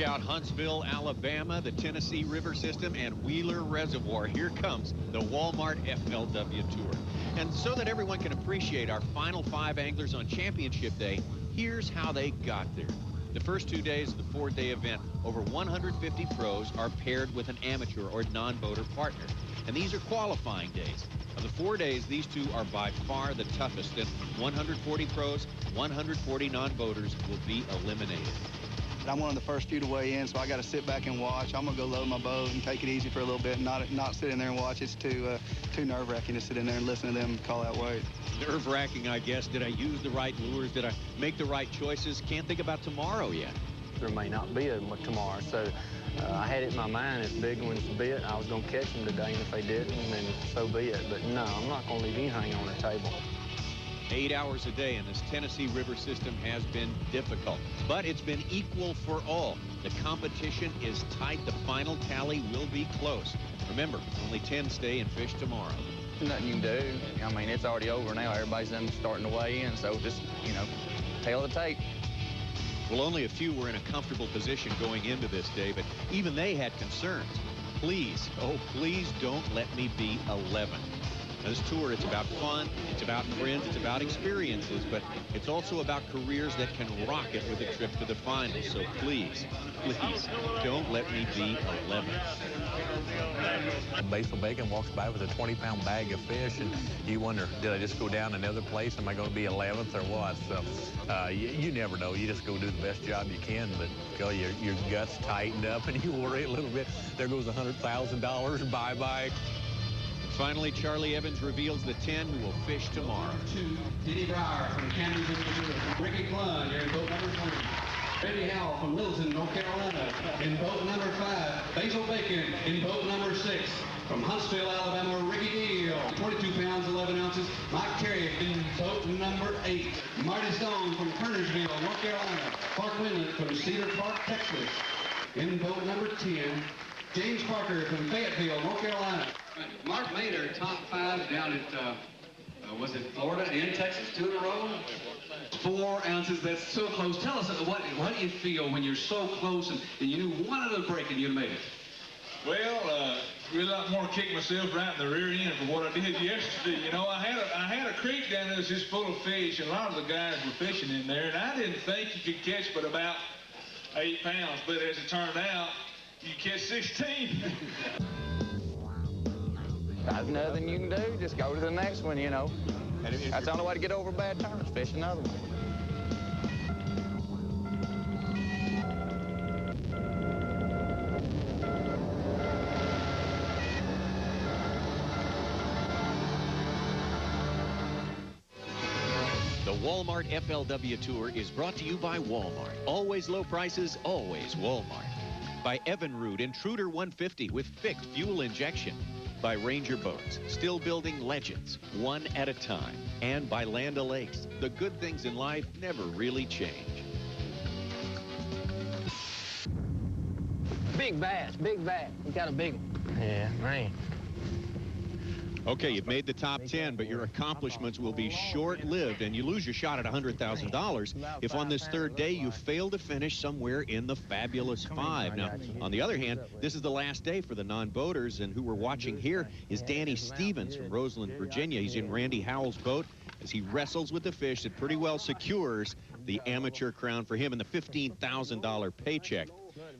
Check out Huntsville, Alabama, the Tennessee River System, and Wheeler Reservoir. Here comes the Walmart FLW Tour. And so that everyone can appreciate our final 5 anglers on Championship Day, here's how they got there. The first 2 days of the 4-day event, over 150 pros are paired with an amateur or non-boater partner. And these are qualifying days. Of the 4 days, these 2 are by far the toughest. And 140 pros, 140 non-boaters will be eliminated. I'm one of the first few to weigh in, so I got to sit back and watch. I'm going to go load my boat and take it easy for a little bit and not sit in there and watch. It's too nerve-wracking to sit in there and listen to them call out weight. Nerve-wracking, I guess. Did I use the right lures? Did I make the right choices? Can't think about tomorrow yet. There may not be a tomorrow, so I had it in my mind if big ones bit, I was going to catch them today, and if they didn't, then so be it. But no, I'm not going to leave anything on the table. 8 hours a day in this Tennessee River System has been difficult, but it's been equal for all. The competition is tight. The final tally will be close. Remember, only 10 stay and fish tomorrow. Nothing you can do. I mean, it's already over now. Everybody's done starting to weigh in, so just, tail of the tape. Well, only a few were in a comfortable position going into this day, but even they had concerns. Please, oh, please don't let me be 11. Now, this tour, it's about fun, it's about friends, it's about experiences, but it's also about careers that can rocket with a trip to the finals. So please, please, don't let me be 11. Basil Bacon walks by with a 20-pound bag of fish, and you wonder, did I just go down another place? Am I going to be 11th or what? So you never know. You just go do the best job you can, but your guts tightened up, and you worry a little bit. There goes $100,000. Bye-bye. Finally, Charlie Evans reveals the 10 who will fish tomorrow. 2, Diddy Brower from Kansas, Missouri. Ricky Clun, you're in boat number 20. Randy Howell from Littleton, North Carolina, in boat number 5. Basil Bacon in boat number 6. From Huntsville, Alabama, Ricky Deal, 22 pounds, 11 ounces. Mike Terry in boat number 8. Marty Stone from Kernersville, North Carolina. Clark Winland from Cedar Park, Texas, in boat number 10. James Parker from Fayetteville, North Carolina. Mark Maynard, top 5 down at, was it Florida and Texas, 2 in a row? 4 ounces, that's so close. Tell us, what do you feel when you're so close and you knew one other break and you made it? Well, really a lot more kick myself right in the rear end for what I did yesterday. I had a creek down there that's just full of fish, and a lot of the guys were fishing in there, and I didn't think you could catch but about 8 pounds, but as it turned out, you catch 16. There's nothing you can do. Just go to the next one, That's the only way to get over bad turns. Fish another one. The Walmart FLW Tour is brought to you by Walmart. Always low prices, always Walmart. By Evinrude Intruder 150 with fixed fuel injection. By Ranger Boats, still building legends, one at a time. And by Land O'Lakes, the good things in life never really change. Big bass, big bass. You got a big one. Yeah, man. Okay, you've made the top 10, but your accomplishments will be short-lived, and you lose your shot at $100,000 if on this 3rd day you fail to finish somewhere in the fabulous 5. Now, on the other hand, this is the last day for the non-boaters, and who we're watching here is Danny Stevens from Roseland, Virginia. He's in Randy Howell's boat as he wrestles with the fish that pretty well secures the amateur crown for him and the $15,000 paycheck.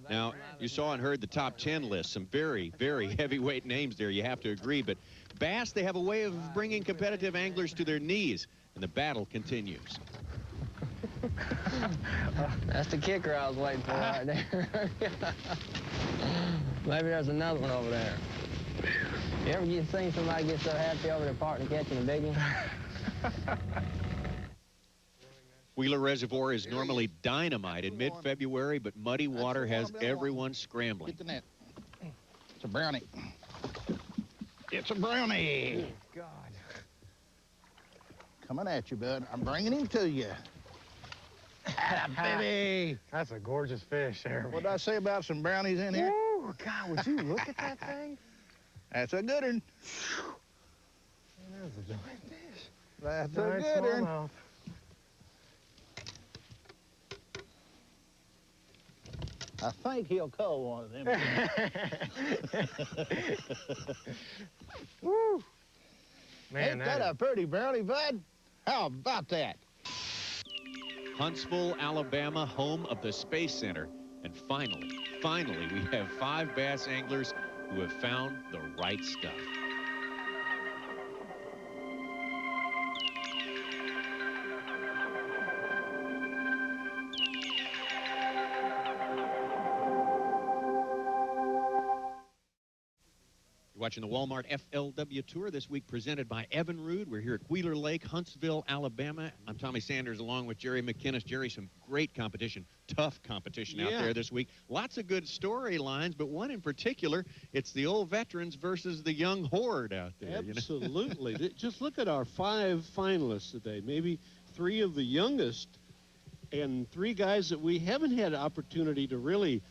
Now, you saw and heard the top 10 list. Some very, very heavyweight names there, you have to agree. But bass, they have a way of bringing competitive anglers to their knees, and the battle continues. That's the kicker I was waiting for right there. Maybe there's another one over there. You ever seen somebody get so happy over their partner catching a big one? Wheeler Reservoir is normally dynamite in mid-February, but muddy water has everyone scrambling. Get the net. It's a brownie. It's a brownie. God. Coming at you, bud. I'm bringing him to you. Baby. That's a gorgeous fish there. What did I say about some brownies in here? Oh, God, would you look at that thing? That's a good one. That's a giant fish. That's a good one. I think he'll cull one of them. Woo! Man, Ain't that a pretty brownie, bud? How about that? Huntsville, Alabama, home of the Space Center. And finally, we have 5 bass anglers who have found the right stuff. Watching the Walmart FLW Tour this week, presented by Evan Rood. We're here at Wheeler Lake, Huntsville, Alabama. I'm Tommy Sanders along with Jerry McInnes. Jerry, some great competition, tough competition out there this week. Lots of good storylines, but one in particular, it's the old veterans versus the young horde out there. Absolutely. Just look at our 5 finalists today. Maybe 3 of the youngest and 3 guys that we haven't had an opportunity to really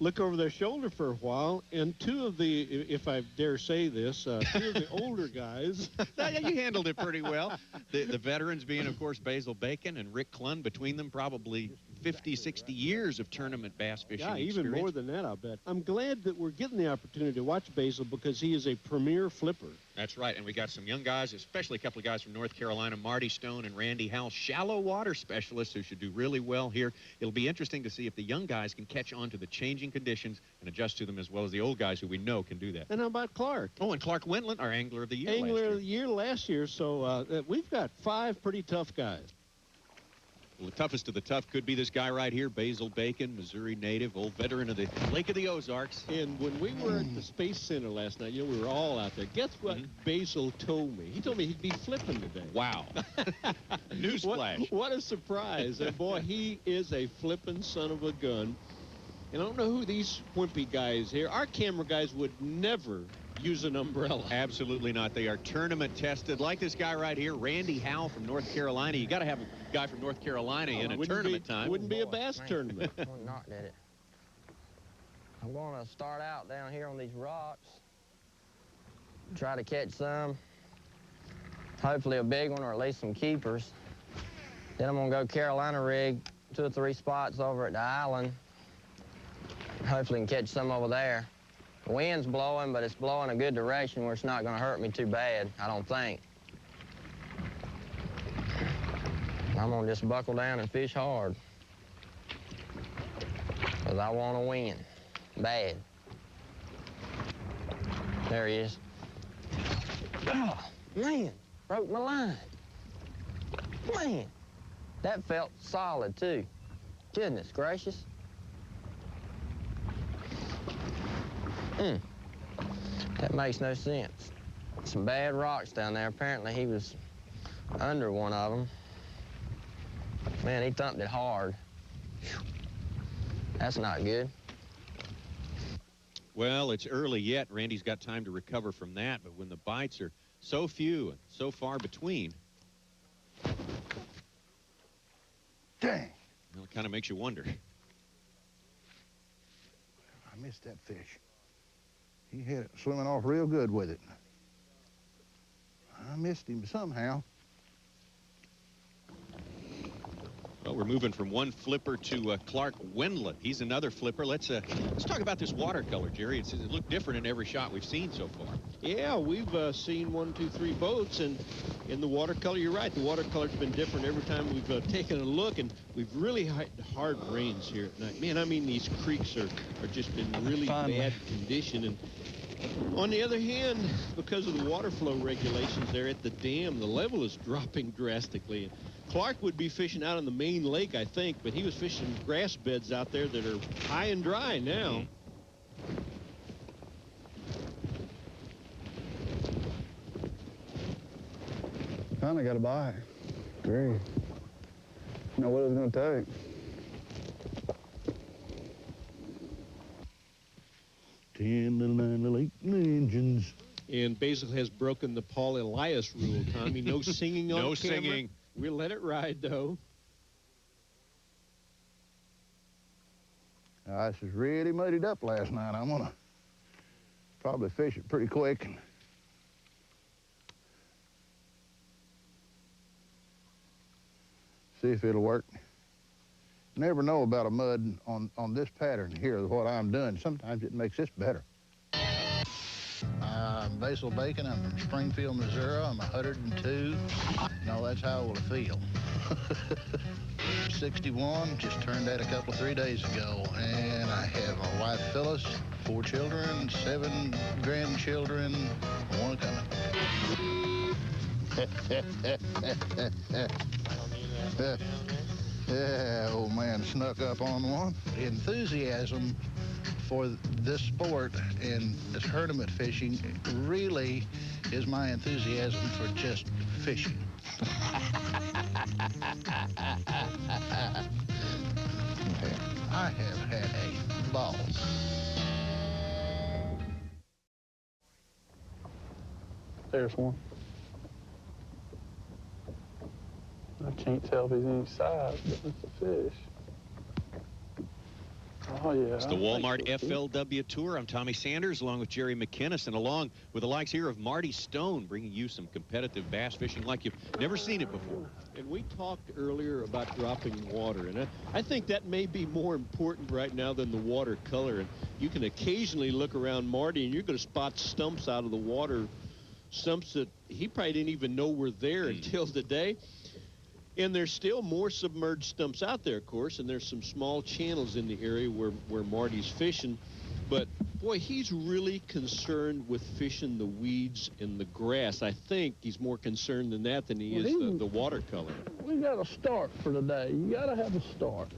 look over their shoulder for a while, and 2 of the, if I dare say this, 2 of the older guys. You handled it pretty well. The veterans being, of course, Basil Bacon and Rick Clunn. Between them, probably 50, 60 years of tournament bass fishing experience. Even more than that, I'll bet. I'm glad that we're getting the opportunity to watch Basil because he is a premier flipper. That's right, and we got some young guys, especially a couple of guys from North Carolina, Marty Stone and Randy Howell, shallow water specialists who should do really well here. It'll be interesting to see if the young guys can catch on to the changing conditions and adjust to them as well as the old guys who we know can do that. And how about Clark? Oh, and Clark Wendlandt, our Angler of the Year Angler of the Year last year, so we've got 5 pretty tough guys. Well, the toughest of the tough could be this guy right here, Basil Bacon, Missouri native, old veteran of the Lake of the Ozarks. And when we were at the Space Center last night, we were all out there. Guess what Basil told me? He told me he'd be flipping today. Wow. Newsflash. What a surprise. And boy, he is a flipping son of a gun. And I don't know who these wimpy guys here. Our camera guys would never use an umbrella. Absolutely not. They are tournament tested. Like this guy right here, Randy Howell from North Carolina. You got to have a guy from North Carolina in a tournament time. Wouldn't be a bass tournament. I'm knocked at it. I'm going to start out down here on these rocks. Try to catch some. Hopefully a big one or at least some keepers. Then I'm going to go Carolina rig 2 or 3 spots over at the island. Hopefully can catch some over there. The wind's blowing, but it's blowing a good direction where it's not going to hurt me too bad, I don't think. I'm going to just buckle down and fish hard. Because I want to win. Bad. There he is. Oh, man, broke my line. Man, that felt solid, too. Goodness gracious. That makes no sense. Some bad rocks down there. Apparently he was under one of them. Man, he thumped it hard. Whew. That's not good. Well, it's early yet. Randy's got time to recover from that, but when the bites are so few and so far between, Dang. well, it kind of makes you wonder. I missed that fish. He had it swimming off real good with it. I missed him somehow. Well, we're moving from one flipper to Clark Wendlandt. He's another flipper. Let's talk about this watercolor, Jerry. It looked different in every shot we've seen so far. Yeah, we've seen 1, 2, 3 boats, and in the watercolor, you're right. The watercolor's been different every time we've taken a look, and we've really had hard rains here at night. Man, I mean, these creeks are just in really bad condition. And on the other hand, because of the water flow regulations there at the dam, the level is dropping drastically. Clark would be fishing out on the main lake, I think, but he was fishing grass beds out there that are high and dry now. Finally got a bite. Great. Know what it was going to take. 10 little 9 little 8 engines. And Basil has broken the Paul Elias rule, Tommy. No singing on camera. No singing. We'll let it ride, though. This is really muddied up last night. I'm going to probably fish it pretty quick. And see if it'll work. Never know about a mud on this pattern here, what I'm doing. Sometimes it makes this better. I'm Basil Bacon. I'm from Springfield, Missouri. I'm 102. No, that's how old I feel. 61, just turned that 3 days ago. And I have my wife, Phyllis, 4 children, 7 grandchildren, 1 coming. Yeah, old man snuck up on one. Enthusiasm for this sport and this tournament fishing really is my enthusiasm for just fishing. I have had a ball. There's one. I can't tell if he's any size, but it's a fish. Oh, yeah. It's the Walmart FLW Tour. I'm Tommy Sanders, along with Jerry McInnes, and along with the likes here of Marty Stone, bringing you some competitive bass fishing like you've never seen it before. And we talked earlier about dropping water, and I think that may be more important right now than the watercolor. And you can occasionally look around Marty, and you're going to spot stumps out of the water, stumps that he probably didn't even know were there until today. And there's still more submerged stumps out there, of course, and there's some small channels in the area where Marty's fishing. But, boy, he's really concerned with fishing the weeds and the grass. I think he's more concerned than that than he is the watercolor. We got a start for today. You got to have a start.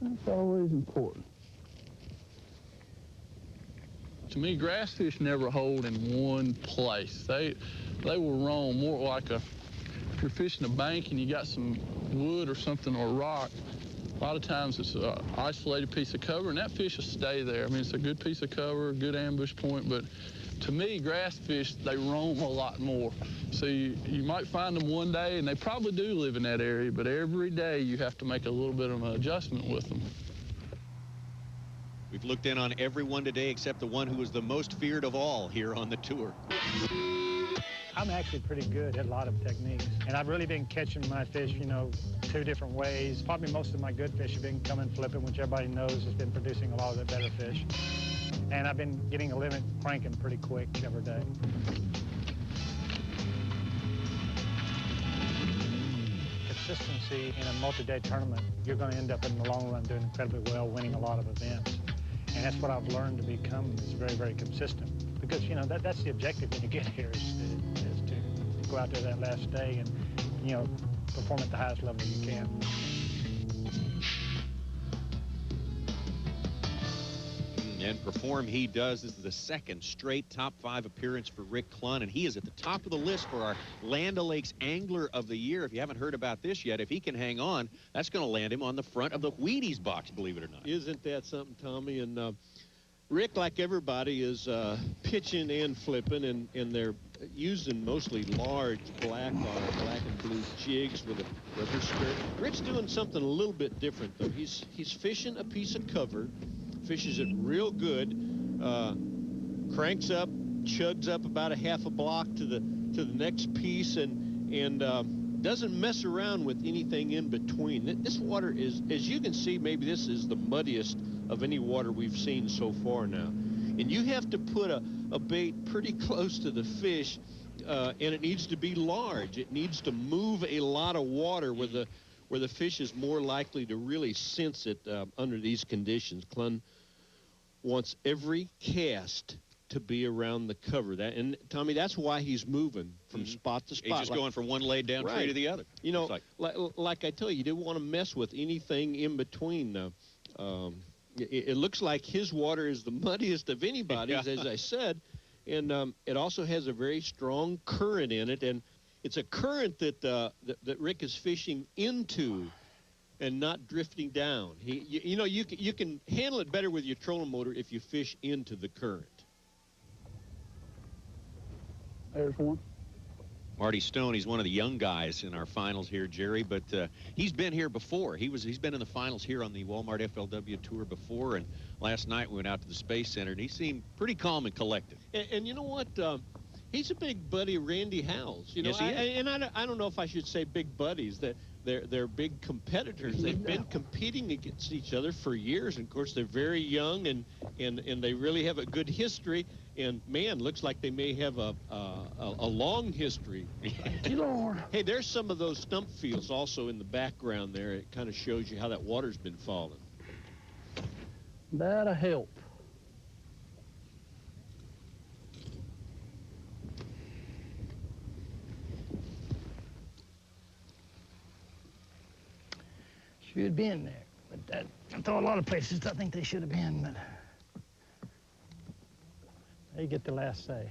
That's always important. To me, grass fish never hold in one place. They will roam more like if you're fishing a bank and you got some wood or something or rock, a lot of times it's an isolated piece of cover, and that fish will stay there. I mean, it's a good piece of cover, a good ambush point, but to me, grass fish, they roam a lot more. So you might find them one day, and they probably do live in that area, but every day you have to make a little bit of an adjustment with them. We've looked in on everyone today except the one who was the most feared of all here on the tour. I'm actually pretty good at a lot of techniques, and I've really been catching my fish, 2 different ways. Probably most of my good fish have been coming flipping, which everybody knows has been producing a lot of the better fish. And I've been getting a limit cranking pretty quick every day. Consistency in a multi-day tournament, you're going to end up in the long run doing incredibly well, winning a lot of events. And that's what I've learned to become, is very, very consistent. Because, that's the objective when you get here is to go out there that last day and, perform at the highest level you can. And perform he does. This is the 2nd straight top 5 appearance for Rick Clunn, and he is at the top of the list for our Land O'Lakes Angler of the Year. If you haven't heard about this yet, if he can hang on, that's going to land him on the front of the Wheaties box, believe it or not. Isn't that something, Tommy? And Rick, like everybody, is pitching and flipping, and they're using mostly large black and blue jigs with a rubber skirt. Rick's doing something a little bit different, though. He's fishing a piece of cover, fishes it real good, cranks up, chugs up about a half a block to the next piece, and doesn't mess around with anything in between. This water is, as you can see, maybe this is the muddiest of any water we've seen so far now. And you have to put a bait pretty close to the fish, and it needs to be large. It needs to move a lot of water where the fish is more likely to really sense it under these conditions. Clunn wants every cast to be around the cover. And Tommy, that's why he's moving from spot to spot. He's just going from one laid down tree to the other. Like I tell you didn't want to mess with anything in between. It looks like his water is the muddiest of anybody's, as I said, and it also has a very strong current in it, and it's a current that Rick is fishing into and not drifting down. You can handle it better with your trolling motor if you fish into the current. There's one. Marty Stone, he's one of the young guys in our finals here, Jerry, but he's been here before. He's been in the finals here on the Walmart FLW Tour before, and last night we went out to the Space Center, and he seemed pretty calm and collected. And you know what? He's a big buddy of Randy Howell's. Yes, he is. And I don't know if I should say big buddies. That they're big competitors. They've been competing against each other for years, and of course they're very young, and they really have a good history. And man, looks like they may have a long history. Hey, there's some of those stump fields also in the background there. It kind of shows you how that water's been falling. That'll help. Should have been there, but I thought a lot of places I think they should have been, but they get the last say.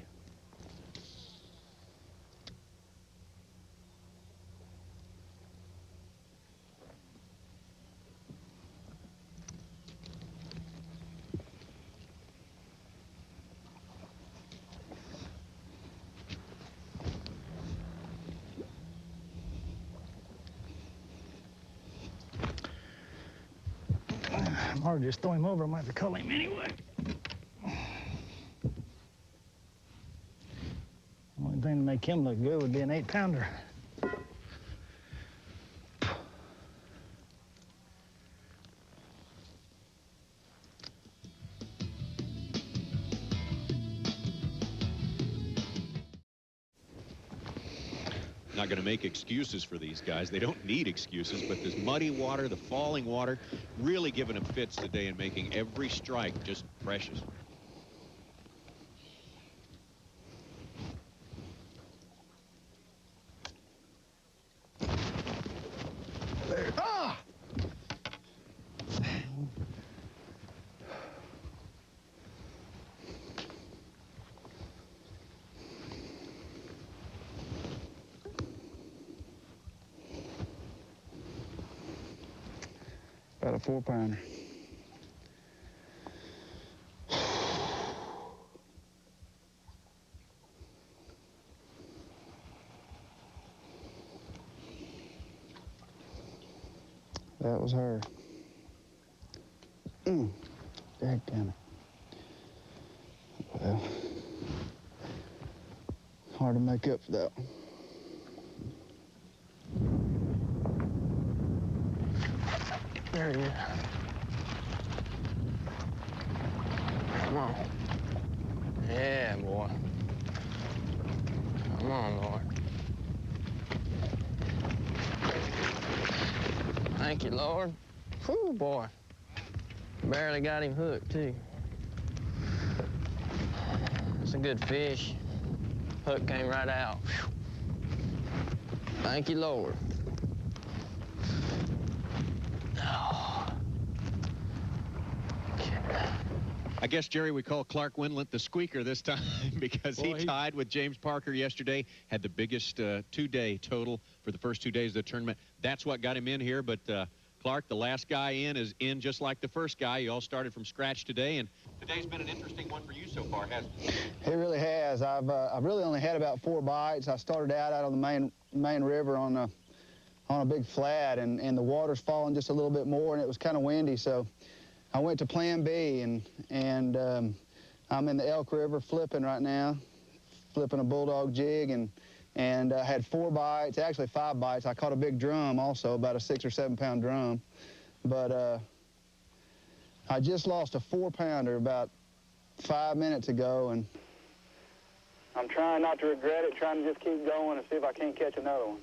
I'm hard to just throw him over. I might have to cull him anyway. Only thing to make him look good would be an 8-pounder. Not going to make excuses for these guys. They don't need excuses, but this muddy water, the falling water, really giving them fits today and making every strike just precious. There. Ah! About a 4-pounder. That was her. Dadgummit. Well, hard to make up for that one. There he is. Come on. Yeah, boy. Come on, Lord. Thank you, Lord. Whew, boy. Barely got him hooked, too. It's a good fish. Hook came right out. Whew. Thank you, Lord. I guess, Jerry, we call Clark Wendlandt the squeaker this time because he tied with James Parker yesterday, had the biggest two-day total for the first 2 days of the tournament. That's what got him in here, but Clark, the last guy in, is in just like the first guy. You all started from scratch today, and today's been an interesting one for you so far, hasn't it? It really has. I've really only had about 4 bites. I started out on the main river on a big flat, and the water's falling just a little bit more, and it was kind of windy, so I went to plan B, and I'm in the Elk River flipping right now, flipping a bulldog jig, and I had 4 bites, actually 5 bites. I caught a big drum also, about a 6 or 7 pound drum, but I just lost a 4-pounder about 5 minutes ago, and I'm trying not to regret it, trying to just keep going and see if I can't catch another one.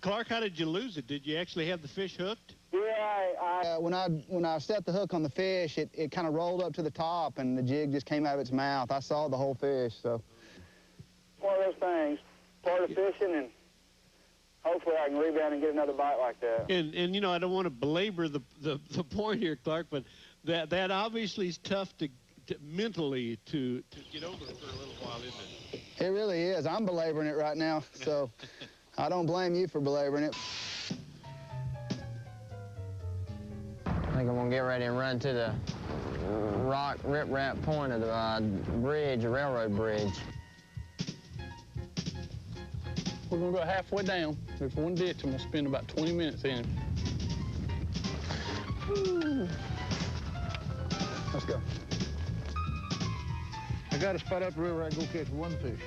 Clark, how did you lose it? Did you actually have the fish hooked? Yeah, when I set the hook on the fish, it kind of rolled up to the top, and the jig just came out of its mouth. I saw the whole fish, so. One of those things, part of fishing, and hopefully I can rebound and get another bite like that. And you know, I don't want to belabor the point here, Clark, but that obviously is tough to mentally to get over for a little while, isn't it? It really is. I'm belaboring it right now, so I don't blame you for belaboring it. I think I'm gonna get ready and run to the rock riprap point of the bridge, the railroad bridge. We're gonna go halfway down. There's one ditch. I'm gonna spend about 20 minutes in. Let's go. I got a spot up the river. I can go catch one fish.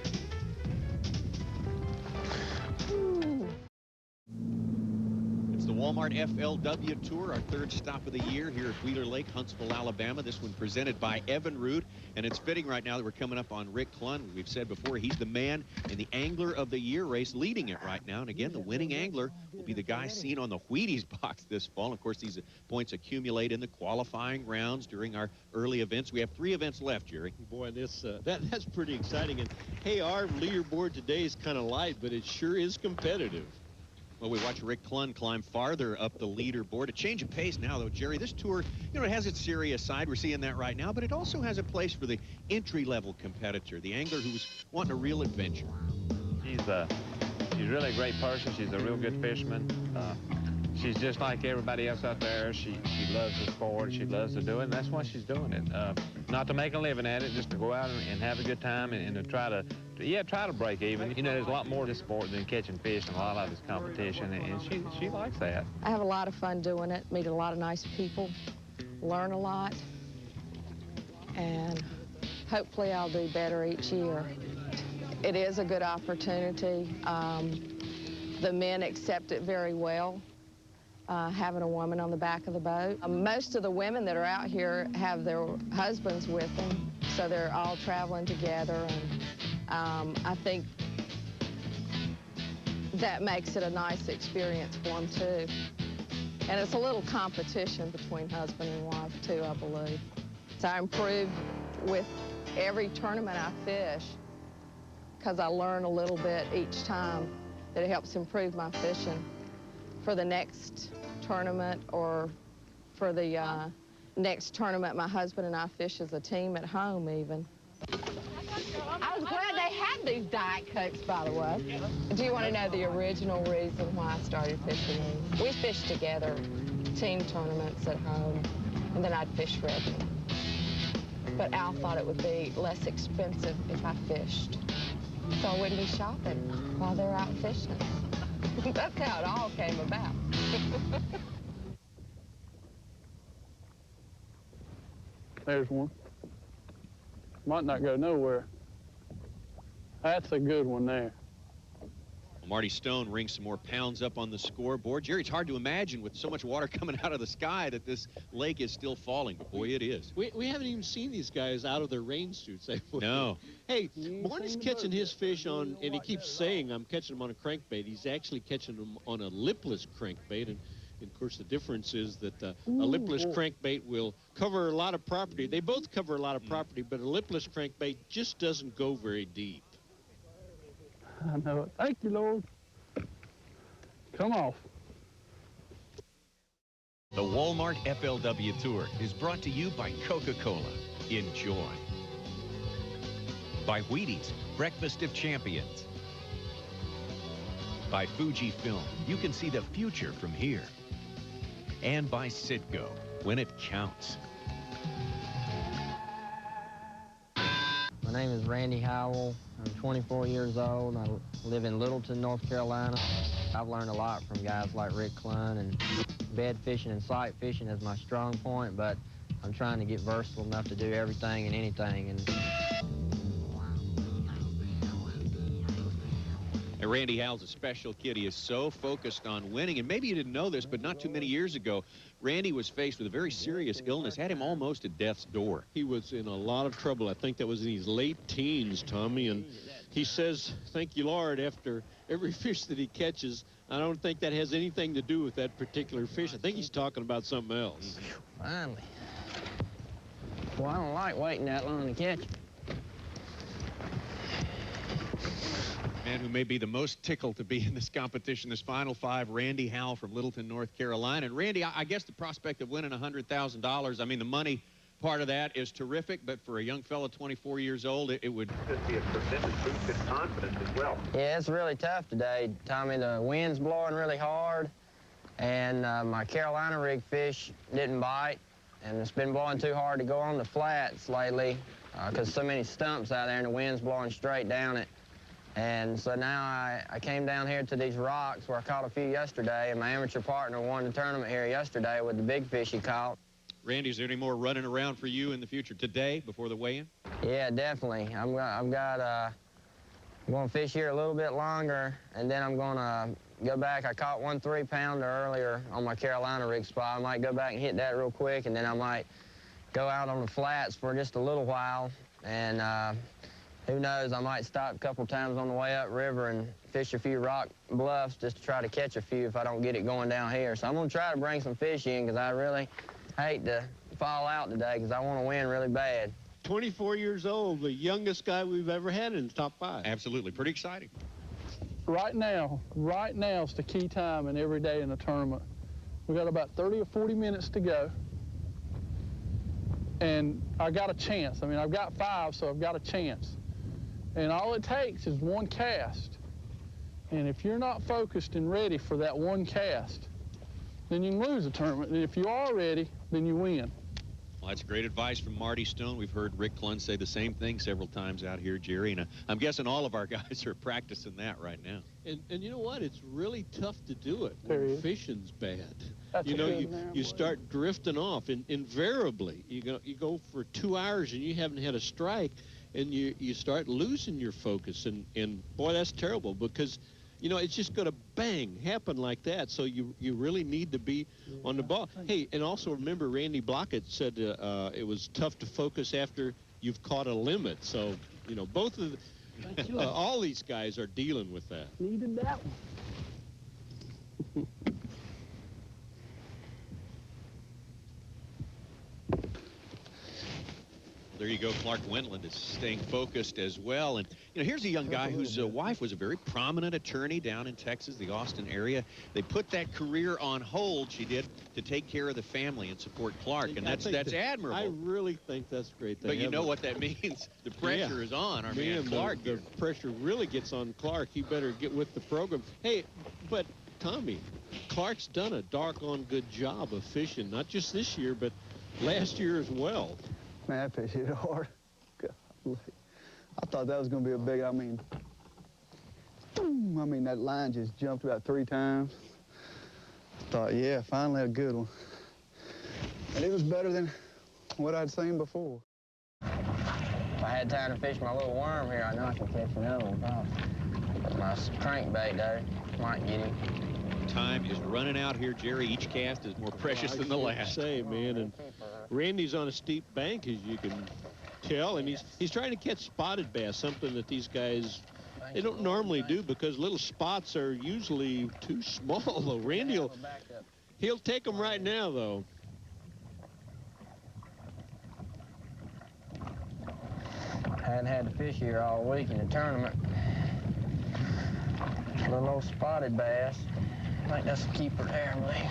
Walmart FLW Tour, our third stop of the year here at Wheeler Lake, Huntsville, Alabama. This one presented by Evan Root, and it's fitting right now that we're coming up on Rick Clunn. We've said before, he's the man in the Angler of the Year race, leading it right now. And again, the winning angler will be the guy seen on the Wheaties box this fall. Of course, these points accumulate in the qualifying rounds during our early events. We have 3 events left, Jerry. Boy, that's pretty exciting. And hey, our leaderboard today is kind of light, but it sure is competitive. Well, we watch Rick Clunn climb farther up the leaderboard. A change of pace now, though, Jerry. This tour, you know, it has its serious side. We're seeing that right now, but it also has a place for the entry-level competitor, the angler who's wanting a real adventure. She's really a great person. She's a real good fisherman. She's just like everybody else out there. She loves the sport. She loves to do it, and that's why she's doing it. Not to make a living at it, just to go out and have a good time and to try to break even. You know, there's a lot more to this sport than catching fish and a lot of this competition, and she likes that. I have a lot of fun doing it, meet a lot of nice people, learn a lot, and hopefully I'll do better each year. It is a good opportunity. The men accept it very well. Having a woman on the back of the boat. Most of the women that are out here have their husbands with them, so they're all traveling together, and I think that makes it a nice experience for them too. And it's a little competition between husband and wife too, I believe. So I improve with every tournament I fish because I learn a little bit each time that it helps improve my fishing for the next tournament or for the next tournament my husband and I fish as a team at home even. I was glad they had these Diet Cokes, by the way. Do you want to know the original reason why I started fishing these? We fished together, team tournaments at home, and then I'd fish for everyone. But Al thought it would be less expensive if I fished, so I wouldn't be shopping while they're out fishing. That's how it all came about. There's one. Might not go nowhere. That's a good one there. Well, Marty Stone rings some more pounds up on the scoreboard. Jerry, it's hard to imagine with so much water coming out of the sky that this lake is still falling, but boy, it is. We haven't even seen these guys out of their rain suits. No. Hey, Marty's catching his fish on, and he keeps saying, I'm catching them on a crankbait. He's actually catching them on a lipless crankbait, and of course, the difference is that a lipless crankbait will cover a lot of property. They both cover a lot of property, but a lipless crankbait just doesn't go very deep. I know it. Thank you, Lord. Come off. The Walmart FLW Tour is brought to you by Coca-Cola. Enjoy. By Wheaties, Breakfast of Champions. By Fujifilm, you can see the future from here. And by Citgo, when it counts. My name is Randy Howell. I'm 24 years old. I live in Littleton, North Carolina. I've learned a lot from guys like Rick Clunn, and bed fishing and sight fishing is my strong point, but I'm trying to get versatile enough to do everything and anything. And Randy Howell's a special kid. He is so focused on winning, and maybe you didn't know this, but not too many years ago, Randy was faced with a very serious illness, had him almost at death's door. He was in a lot of trouble. I think that was in his late teens, Tommy, and he says, thank you, Lord, after every fish that he catches. I don't think that has anything to do with that particular fish. I think he's talking about something else. Finally. Well, I don't like waiting that long to catch him. Man who may be the most tickled to be in this competition, this Final Five, Randy Howell from Littleton, North Carolina. And Randy, I guess the prospect of winning $100,000, I mean, the money part of that is terrific, but for a young fellow 24 years old, it would Could be a tremendous boost in confidence as well. Yeah, it's really tough today, Tommy. The wind's blowing really hard, and my Carolina rig fish didn't bite, and it's been blowing too hard to go on the flats lately because so many stumps out there and the wind's blowing straight down it. And so now I came down here to these rocks where I caught a few yesterday, and my amateur partner won the tournament here yesterday with the big fish he caught. Randy, is there any more running around for you in the future today before the weigh-in? Yeah, definitely. I'm going to fish here a little bit longer, and then I'm going to go back. I caught one 3-pounder earlier on my Carolina rig spot. I might go back and hit that real quick, and then I might go out on the flats for just a little while. And who knows, I might stop a couple times on the way up river and fish a few rock bluffs just to try to catch a few if I don't get it going down here. So I'm going to try to bring some fish in because I really hate to fall out today because I want to win really bad. 24 years old, the youngest guy we've ever had in the top 5. Absolutely. Pretty exciting. Right now is the key time in every day in the tournament. We got about 30 or 40 minutes to go. And I got a chance. I mean, I've got 5, so I've got a chance. And all it takes is one cast. And if you're not focused and ready for that one cast, then you can lose the tournament. And if you are ready, then you win. Well, that's great advice from Marty Stone. We've heard Rick Clunn say the same thing several times out here, Jerry. And I'm guessing all of our guys are practicing that right now. And you know what? It's really tough to do it when fishing's bad. You know, you start drifting off, and invariably, you go for 2 hours and you haven't had a strike, and you start losing your focus. And boy, that's terrible because, you know, it's just going to bang happen like that. So you really need to be on the ball. Hey, and also remember, Randy Blockett said it was tough to focus after you've caught a limit. So, you know, both of all these guys are dealing with that. Needed that one. There you go. Clark Wendland is staying focused as well. And, you know, here's a young guy whose wife was a very prominent attorney down in Texas, the Austin area. They put that career on hold, she did, to take care of the family and support Clark. And that's admirable. I really think that's great. But you know what that means. The pressure is on our man Clark. The pressure really gets on Clark. He better get with the program. Hey, but, Tommy, Clark's done a doggone good job of fishing, not just this year, but last year as well. Man, that fish hit hard. Golly. I thought that was going to be a big, I mean, that line just jumped about 3 times. I thought, yeah, finally a good one. And it was better than what I'd seen before. If I had time to fish my little worm here, I know I could catch another one, probably. But my crankbait, though, might get him. Time is running out here, Jerry. Each cast is more precious than the last. Say, man, and Randy's on a steep bank, as you can tell, and he's trying to catch spotted bass, something that these guys, they don't normally do because little spots are usually too small, though. Randy he'll take them right now, though. Hadn't had to fish here all week in the tournament. Little old spotted bass. I think that's a keeper there, Lee.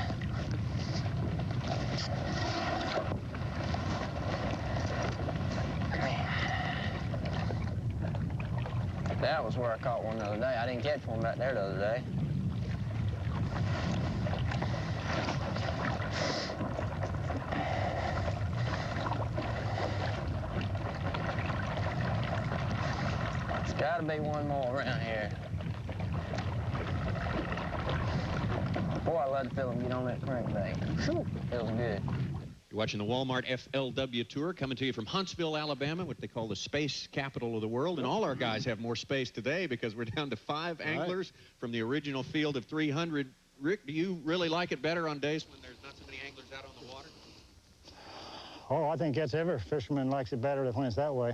That was where I caught one the other day. I didn't catch one back there the other day. There's got to be one more around here. Boy, I love to feel him get on that crankbait. Feels good. You're watching the Walmart FLW Tour, coming to you from Huntsville, Alabama, what they call the space capital of the world. And all our guys have more space today because we're down to 5 anglers from the original field of 300. Rick, do you really like it better on days when there's not so many anglers out on the water? Oh, I think that's every fisherman likes it better when it's that way.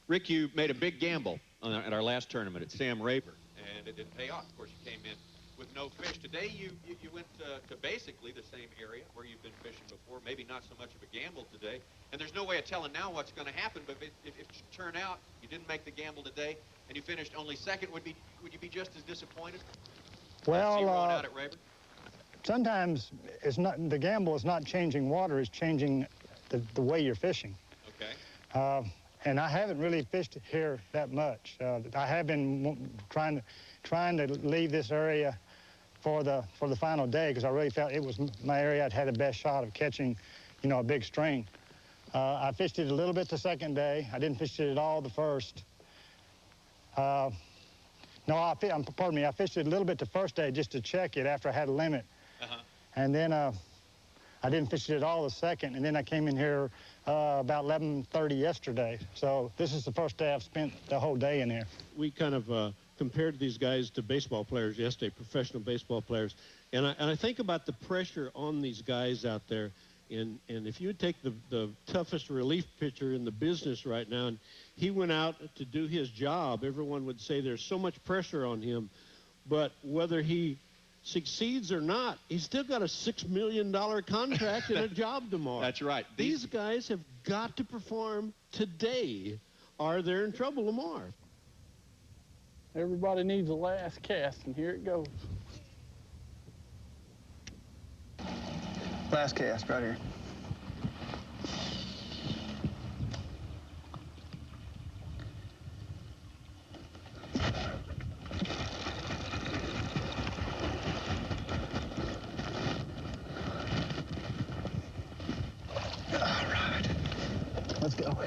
Rick, you made a big gamble at our last tournament at Sam Rayburn, and it didn't pay off. Of course, you came in with no fish. Today, you went to basically the same area where you've been fishing before, maybe not so much of a gamble today. And there's no way of telling now what's going to happen, but if it turned out you didn't make the gamble today and you finished only second, would you be just as disappointed? Well, out at Rayburn? Sometimes it's not, the gamble is not changing water, it's changing the way you're fishing. Okay. And I haven't really fished here that much. I have been trying to leave this area for the final day because I really felt it was my area I'd had the best shot of catching, you know, a big string. I fished it a little bit the second day. I didn't fish it at all the first. Pardon me, I fished it a little bit the first day just to check it after I had a limit. And then I didn't fish it at all the second, and then I came in here about 11:30 yesterday. So this is the first day I've spent the whole day in here. We kind of compared these guys to baseball players yesterday, professional baseball players. And I think about the pressure on these guys out there. And if you would take the toughest relief pitcher in the business right now, and he went out to do his job, everyone would say there's so much pressure on him. But whether he succeeds or not, he's still got a $6 million contract and a job tomorrow. That's right. These guys have got to perform today, or they're in trouble tomorrow. Everybody needs a last cast, and here it goes. Last cast right here. All right. Let's go.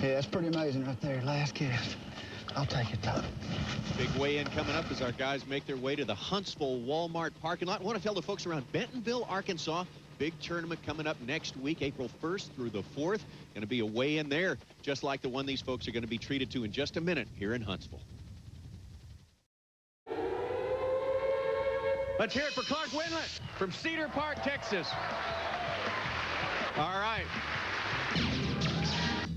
Yeah, that's pretty amazing right there. Last cast. I'll take it, though. Big weigh-in coming up as our guys make their way to the Huntsville Walmart parking lot. I want to tell the folks around Bentonville, Arkansas, big tournament coming up next week, April 1st through the 4th. Going to be a weigh-in there, just like the one these folks are going to be treated to in just a minute here in Huntsville. Let's hear it for Clark Winlet from Cedar Park, Texas. All right.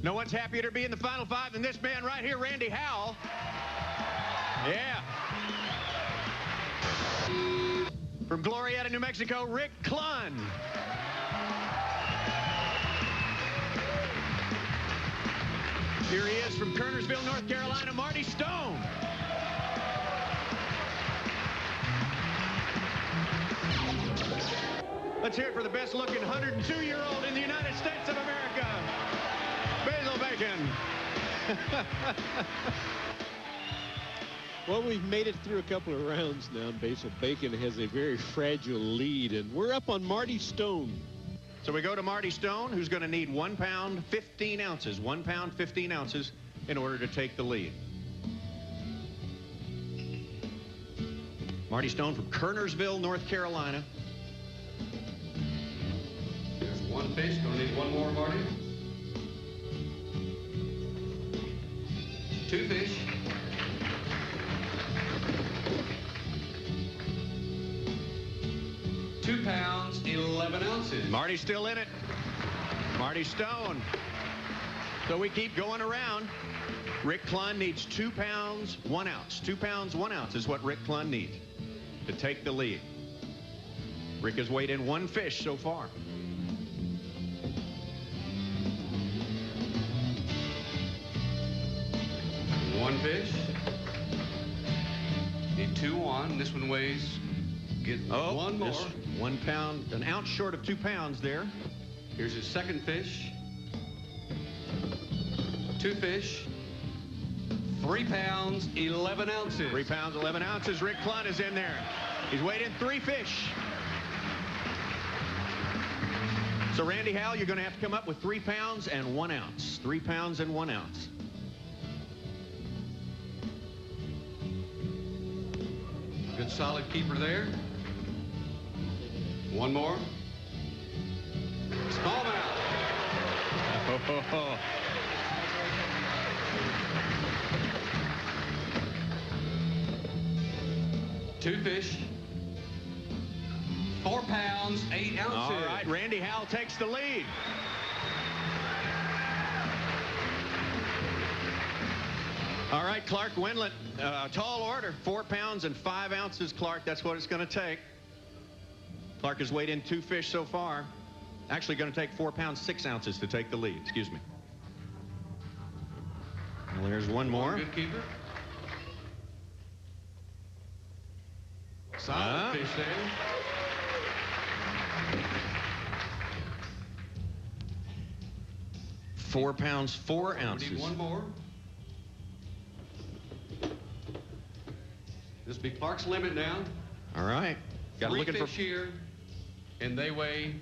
No one's happier to be in the Final Five than this man right here, Randy Howell. Yeah. From Glorieta, New Mexico, Rick Clunn. Here he is from Kernersville, North Carolina, Marty Stone. Let's hear it for the best-looking 102-year-old in the United States of America, Basil Bacon. Well, we've made it through a couple of rounds now, and Basil Bacon has a very fragile lead, and we're up on Marty Stone. So we go to Marty Stone, who's going to need 1 pound, 15 ounces. 1 pound, 15 ounces in order to take the lead. Marty Stone from Kernersville, North Carolina. There's one fish. Gonna need one more, Marty. 2 fish. 2 pounds, 11 ounces. Marty's still in it. Marty Stone. So we keep going around. Rick Clunn needs 2 pounds, 1 ounce. 2 pounds, 1 ounce is what Rick Clunn needs to take the lead. Rick has weighed in 1 fish so far. One fish. Need 2 on. This one weighs. Get one more. 1 pound, an ounce short of 2 pounds there. Here's his second fish. 2 fish. 3 pounds, 11 ounces. 3 pounds, 11 ounces. Rick Clunn is in there. He's weighed in 3 fish. So Randy Howell, you're going to have to come up with 3 pounds and 1 ounce. 3 pounds and 1 ounce. Good solid keeper there. One more. Smallmouth. Oh. 2 fish. 4 pounds, 8 ounces. All right, Randy Howell takes the lead. All right, Clark Winlet, tall order, 4 pounds and 5 ounces, Clark. That's what it's going to take. Clark has weighed in 2 fish so far. Actually going to take 4 pounds, 6 ounces to take the lead. Excuse me. Well, there's one more. Good keeper. Solid fish there. £4 pounds, 4 ounces. We need one more. This will be Clark's limit now. All right. Got 3 looking fish for here, and they weigh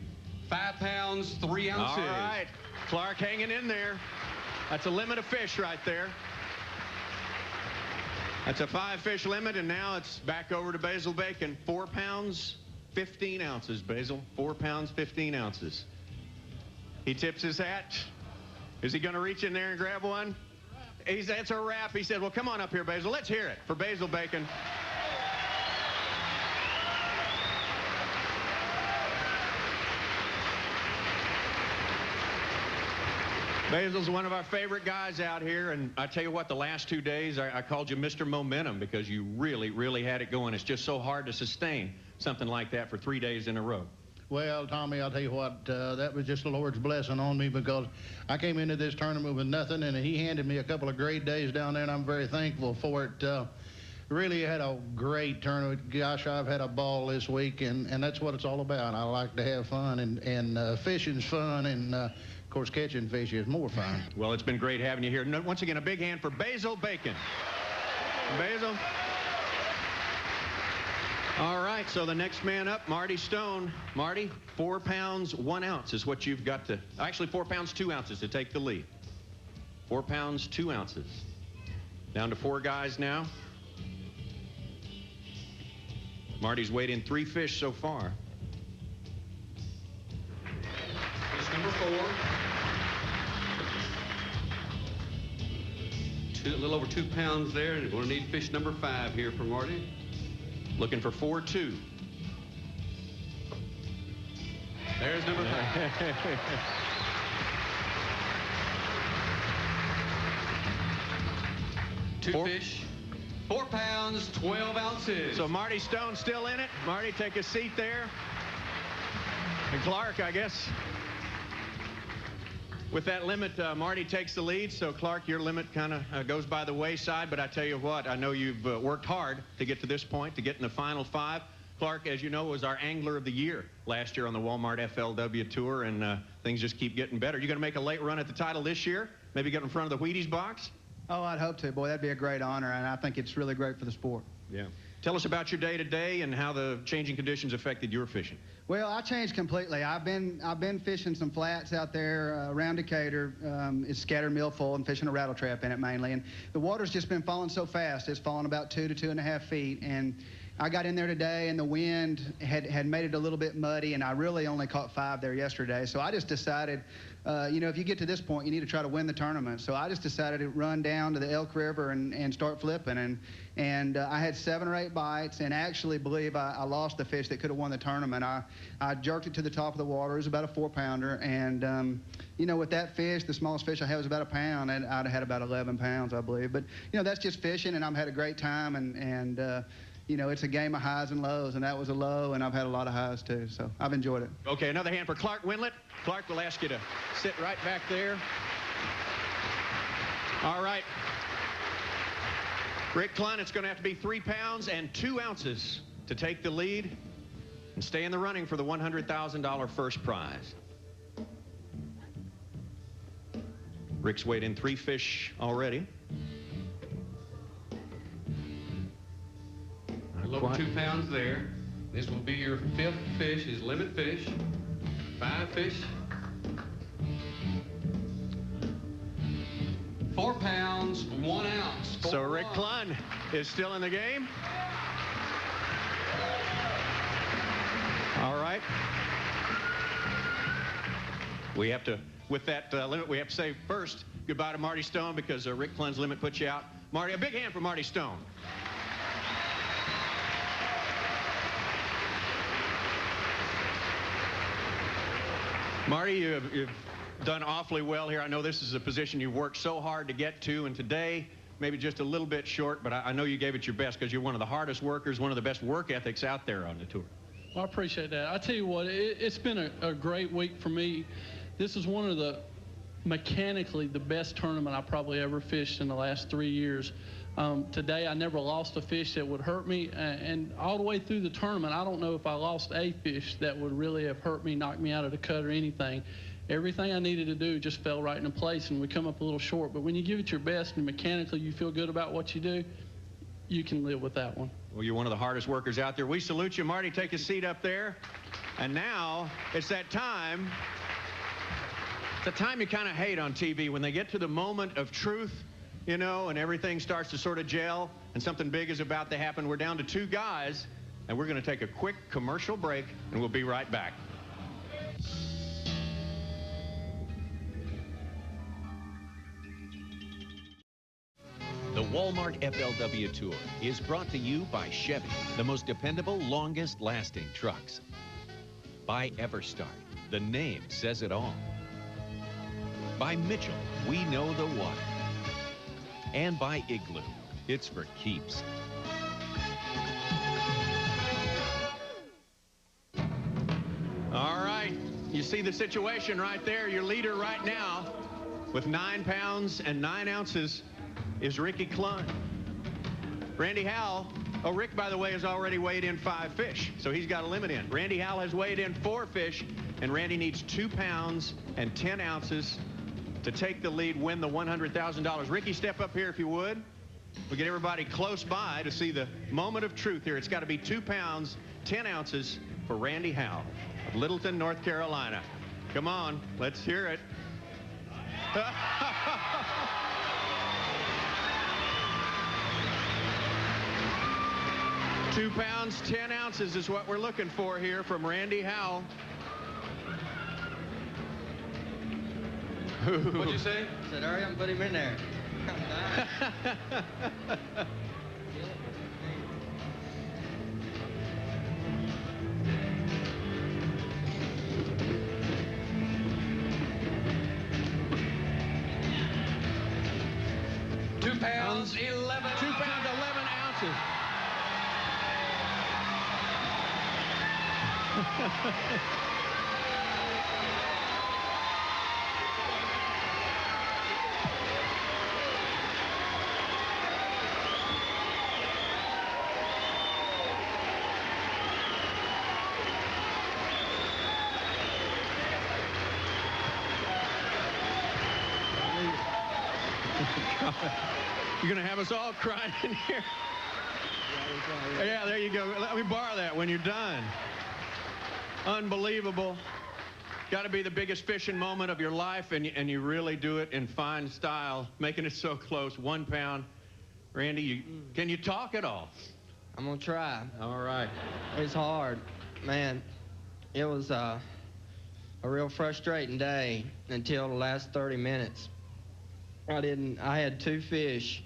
5 pounds, 3 ounces. All right. Clark hanging in there. That's a limit of fish right there. That's a 5-fish limit, and now it's back over to Basil Bacon. 4 pounds, 15 ounces, Basil. 4 pounds, 15 ounces. He tips his hat. Is he going to reach in there and grab one? That's a wrap. He said, well, come on up here, Basil. Let's hear it for Basil Bacon. Basil's one of our favorite guys out here, and I tell you what, the last 2 days, I called you Mr. Momentum because you really, really had it going. It's just so hard to sustain something like that for 3 days in a row. Well, Tommy, I'll tell you what, that was just the Lord's blessing on me because I came into this tournament with nothing, and he handed me a couple of great days down there, and I'm very thankful for it. Really had a great tournament. Gosh, I've had a ball this week, and that's what it's all about. I like to have fun, and fishing's fun, and of course, catching fish is more fun. Well, it's been great having you here. Once again, a big hand for Basil Bacon. Basil. All right, so the next man up, Marty Stone. Marty, 4 pounds, 1 ounce is what you've got to, actually 4 pounds, 2 ounces to take the lead. 4 pounds, 2 ounces. Down to 4 guys now. Marty's weighed in 3 fish so far. Fish number 4. A little over 2 pounds there, and we're going to need fish number 5 here for Marty. Looking for 4-2. There's number 5. 2 fish, 4 pounds, 12 ounces. So Marty Stone's still in it. Marty, take a seat there. And Clark, I guess, with that limit, Marty takes the lead. So Clark, your limit kind of goes by the wayside. But I tell you what, I know you've worked hard to get to this point, to get in the final 5. Clark, as you know, was our Angler of the Year last year on the Walmart FLW Tour, and things just keep getting better. You going to make a late run at the title this year? Maybe get in front of the Wheaties box? Oh, I'd hope to. Boy, that'd be a great honor, and I think it's really great for the sport. Yeah. Tell us about your day-to-day and how the changing conditions affected your fishing. Well, I changed completely. I've been fishing some flats out there around Decatur. It's scattered milfoil and fishing a rattle trap in it mainly. And the water's just been falling so fast. It's fallen about 2 to 2.5 feet. And I got in there today, and the wind had made it a little bit muddy, and I really only caught 5 there yesterday. So I just decided, you know, if you get to this point, you need to try to win the tournament. So I just decided to run down to the Elk River and start flipping. And I had 7 or 8 bites, and actually believe I lost the fish that could have won the tournament. I jerked it to the top of the water. It was about a 4-pounder, and you know, with that fish, the smallest fish I had was about 1 pound, and I'd have had about 11 pounds, I believe. But you know, that's just fishing, and I've had a great time, and you know, it's a game of highs and lows, and that was a low, and I've had a lot of highs too, so I've enjoyed it. Okay, another hand for Clark Wendlandt. Clark, will ask you to sit right back there. All right. Rick Clunn, it's going to have to be 3 pounds and 2 ounces to take the lead and stay in the running for the $100,000 first prize. Rick's weighed in 3 fish already. A little over 2 pounds there. This will be your 5th fish, his limit fish. 5 fish. 4 pounds, 1 ounce. So Rick Clunn is still in the game. All right. We have to, with that limit, we have to say first goodbye to Marty Stone because Rick Clunn's limit puts you out. Marty, a big hand for Marty Stone. Marty, you've done awfully well here. I know this is a position you've worked so hard to get to, and today, maybe just a little bit short, but I know you gave it your best because you're one of the hardest workers, one of the best work ethics out there on the tour. Well, I appreciate that. I tell you what, it's been a great week for me. This is one of the, mechanically, the best tournament I probably ever fished in the last 3 years. Today, I never lost a fish that would hurt me, and all the way through the tournament, I don't know if I lost a fish that would really have hurt me, knocked me out of the cut or anything. Everything I needed to do just fell right into place, and we come up a little short. But when you give it your best and mechanically you feel good about what you do, you can live with that one. Well, you're one of the hardest workers out there. We salute you. Marty, take a seat up there. And now it's that time. It's the time you kind of hate on TV when they get to the moment of truth, you know, and everything starts to sort of gel. and something big is about to happen. We're down to 2 guys, and we're going to take a quick commercial break, and we'll be right back. The Walmart FLW Tour is brought to you by Chevy, the most dependable, longest-lasting trucks. By Everstart, the name says it all. By Mitchell, we know the water. And by Igloo, it's for keeps. All right, you see the situation right there. Your leader right now with 9 pounds and 9 ounces is Ricky Clunn. Randy Howell, Rick, by the way, has already weighed in 5 fish, so he's got a limit in. Randy Howell has weighed in 4 fish, and Randy needs 2 pounds and 10 ounces to take the lead, win the $100,000. Ricky, step up here if you would. We'll get everybody close by to see the moment of truth here. It's got to be 2 pounds, 10 ounces for Randy Howell of Littleton, North Carolina. Come on, let's hear it. 2 pounds, 10 ounces is what we're looking for here from Randy Howell. What'd you say? I said, hurry up and put him in there. 2 pounds, 11. 2 pounds, 11 ounces. You're going to have us all crying in here. Yeah, there you go. Let me borrow that when you're done. Unbelievable. Got to be the biggest fishing moment of your life, and you really do it in fine style, making it so close. 1 pound. Randy, can you talk at all? I'm going to try. All right. It's hard. Man, it was a real frustrating day until the last 30 minutes. I had 2 fish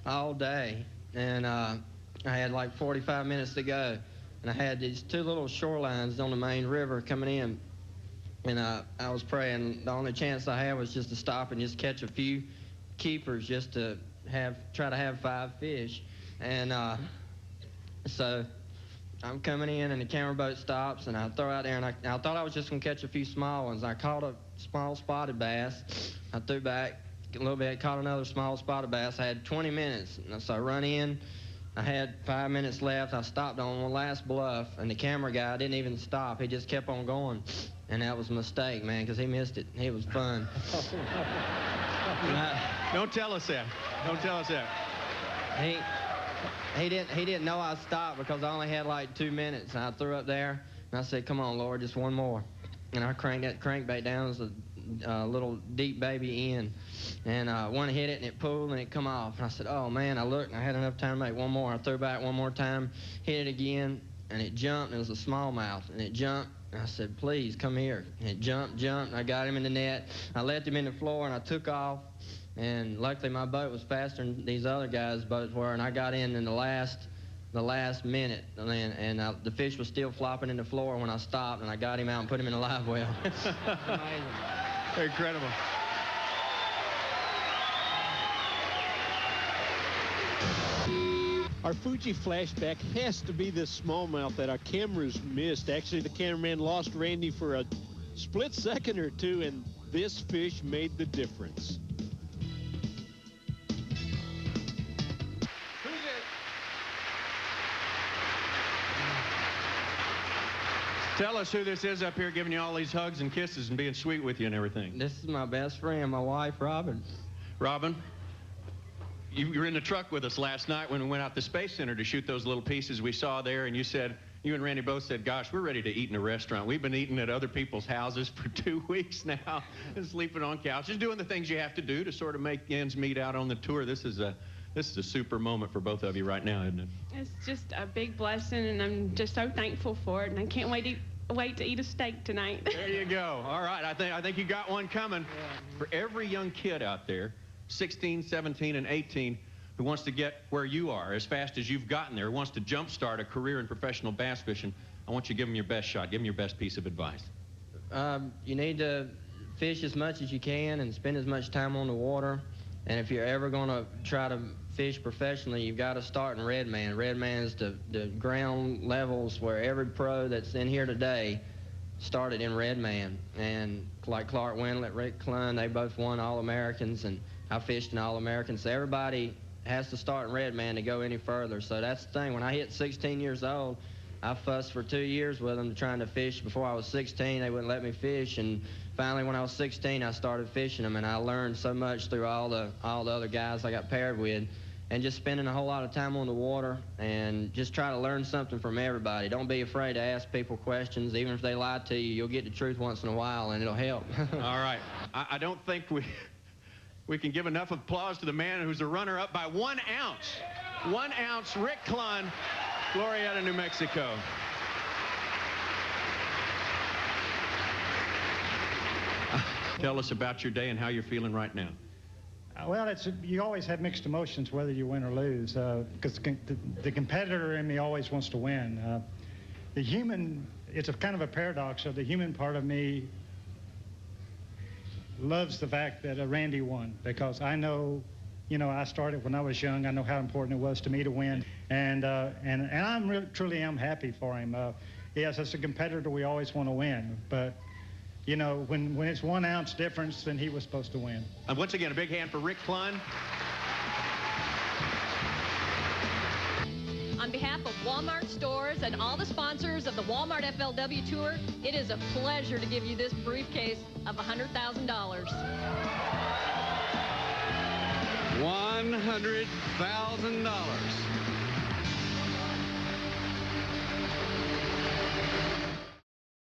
all day, and I had like 45 minutes to go. And I had these 2 little shorelines on the main river coming in. And I was praying. The only chance I had was just to stop and just catch a few keepers just to try to have 5 fish. And so I'm coming in, and the camera boat stops, and I throw out there, and I thought I was just going to catch a few small ones. I caught a small spotted bass. I threw back a little bit, caught another small spotted bass. I had 20 minutes, and so I run in. I had 5 minutes left. I stopped on the last bluff, and the camera guy didn't even stop. He just kept on going, and that was a mistake, man, because he missed it. It was fun. Don't tell us that. Don't tell us that. He didn't know I stopped because I only had like 2 minutes. And I threw up there, and I said, "Come on, Lord, just one more." And I cranked that crankbait down. It was a little deep baby end, and one hit it, and it pulled, and it come off. And I said, "Oh man!" I looked, and I had enough time to make one more. I threw back one more time, hit it again, and it jumped. And it was a smallmouth, and it jumped. And I said, "Please come here." And it jumped, and I got him in the net. I left him in the floor, and I took off. And luckily, my boat was faster than these other guys' boats were, and I got in the last minute, and the fish was still flopping in the floor when I stopped, and I got him out and put him in a live well. Amazing. Incredible. Our Fuji flashback has to be this smallmouth that our cameras missed. Actually, the cameraman lost Randy for a split second or two, and this fish made the difference. Tell us who this is up here giving you all these hugs and kisses and being sweet with you and everything. This is my best friend, my wife, Robin. Robin, you were in the truck with us last night when we went out to the Space Center to shoot those little pieces we saw there, and you and Randy both said, "Gosh, we're ready to eat in a restaurant. We've been eating at other people's houses for 2 weeks now and sleeping on couches, doing the things you have to do to sort of make ends meet out on the tour. This is This is a super moment for both of you right now, isn't it? It's just a big blessing, and I'm just so thankful for it, and I can't wait to eat a steak tonight. There you go. All right, I think you got one coming. For every young kid out there, 16, 17, and 18, who wants to get where you are as fast as you've gotten there, who wants to jumpstart a career in professional bass fishing, I want you to give them your best shot. Give them your best piece of advice. You need to fish as much as you can and spend as much time on the water. And if you're ever going to try to fish professionally, you've got to start in Red Man. Red Man is the ground levels where every pro that's in here today started in Red Man. And like Clark Wendlandt, Rick Clunn, they both won All-Americans, and I fished in All-Americans. So everybody has to start in Red Man to go any further. So that's the thing. When I hit 16 years old, I fussed for 2 years with them trying to fish. Before I was 16, they wouldn't let me fish, and finally when I was 16, I started fishing them, and I learned so much through all the other guys I got paired with, and just spending a whole lot of time on the water, and just try to learn something from everybody. Don't be afraid to ask people questions. Even if they lie to you, you'll get the truth once in a while, and it'll help. All right. I don't think we can give enough applause to the man who's a runner-up by 1 ounce. 1 ounce, Rick Clunn, Glorieta, New Mexico. Tell us about your day and how you're feeling right now. Well, you always have mixed emotions whether you win or lose, because the competitor in me always wants to win. It's a kind of a paradox. So the human part of me loves the fact that Randy won, because I know, I started when I was young. I know how important it was to me to win, and I'm truly am happy for him. Yes, as a competitor, we always want to win, but when it's 1 ounce difference, then he was supposed to win. And once again, a big hand for Rick Clunn. On behalf of Walmart stores and all the sponsors of the Walmart FLW Tour, it is a pleasure to give you this briefcase of $100,000. $100,000.